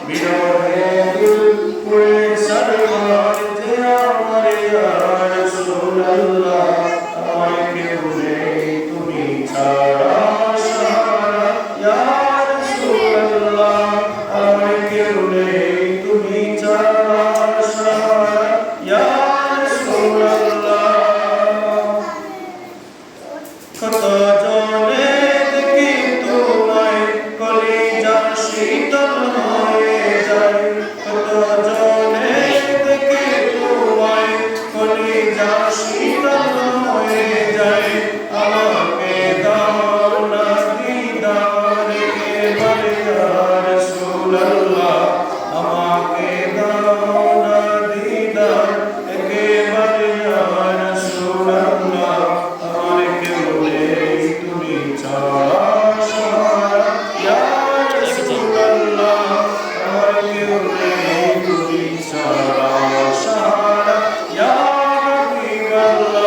বিরহে দিল পুড়ে সরবার যে আমার ইয়া রাসূলুল্লাহ আমার কেউ নেই তুমি ছাড়া সাহারা ইয়া রাসূলুল্লাহ আমার কেউ নেই তুমি ছাড়া সাহারা ইয়া রাসূলুল্লাহ কত জনে দেখি তোমায় কলিজা শীতল হয়ে যায় কত জনে দেখি তোমায় কলিজা শীতল হয়ে যায় আমাকে দাও না দিদার একেবারে ইয়া রাসূলুল্লাহ আমাকে দাও না দিদার একেবারে ইয়া রাসূলুল্লাহ আমার কেউ নেই তুমি ছাড়া সাহারা ইয়া রাসূলুল্লাহ আমার কেউ নেই তুমি ছাড়া সাহারা ইয়া হাবিবাল্লাহ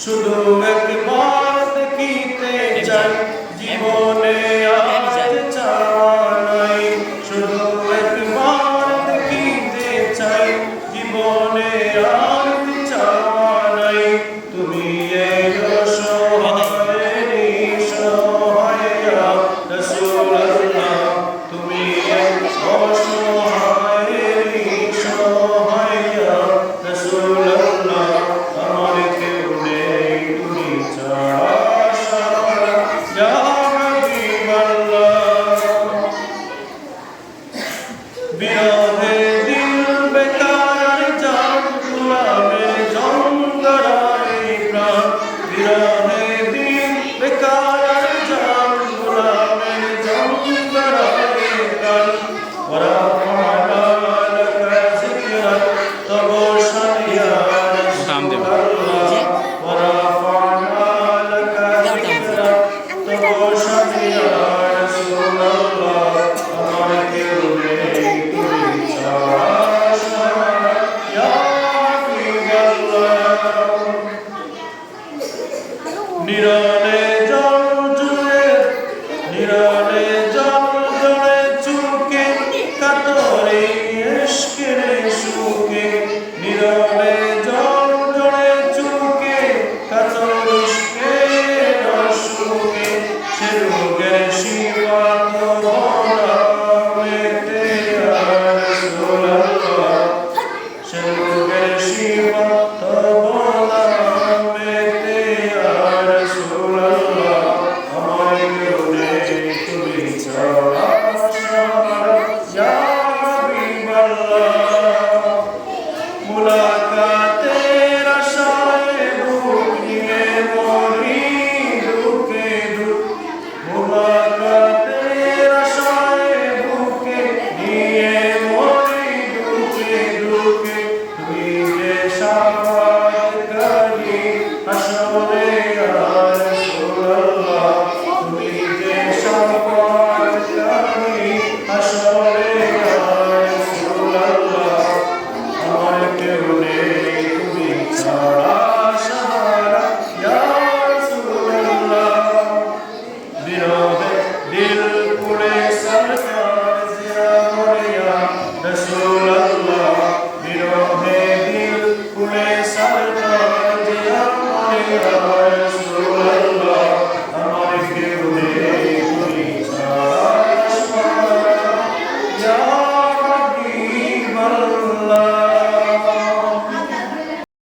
শুধু একবার দেখিতে চাই জীবনে আজ চাওয়া নাই শুধু একবার দেখিতে চাই জীবনে আজ চাওয়া নাই তুমি এলো সহায়েরি সহায় ইয়া রাসূলুল্লাহ তুমি এলো সহায়েরি সহায় ইয়া রাসূলুল্লাহ আমার কেউ নেই তুমি ছাড়া সাহারা ইয়া হাবিবাল্লাহ বিরহে দিল বেকার জান গোলামের জঙ্গরাই প্রাণ বিরহে দিল বেকার জান গোলামের জঙ্গরাই প্রাণ ওরা ফানা লাকা যিকরা তব শানিয়া রাসূলুল্লাহ ওরা ফানা লাকা যিকরা তব শানিয়া রাসূলুল্লাহ আমার কেউ নেই তুমি ছাড়া সাহারা ইয়া হাবিবাল্লাহ নিরনে জল জুড়ে নিরনে জল জলে চুকে কাতরে ইশকের সুকে নিরনে জল জলে চুকে কাতর ইশকের সুকে সে রোগের শিবা তো নামেতে ইয়া রাসূলুল্লাহ সে রোগের শিবা তো নামেতে ইয়া রাসূলুল্লাহ আমার কেউ নেই তুমি ছাড়া সাহারা ইয়া হাবিবাল্লাহ মুলাকাতের আশায় বুক নিয়ে মরি দুঃখে দুঃখ মুলাকাতের আশায় বুকে নিয়ে মরি দুঃখে দুঃখে তুমি যে শাফাআতকারী হাসরে ইয়া রাসূলুল্লাহ তুমি যে শাফাআতকারী হাসরে ইয়া রাসূলুল্লাহ আমার কেউ নেই তুমি ছাড়া সাহারা ইয়া রাসূলুল্লাহ বিরহে দিল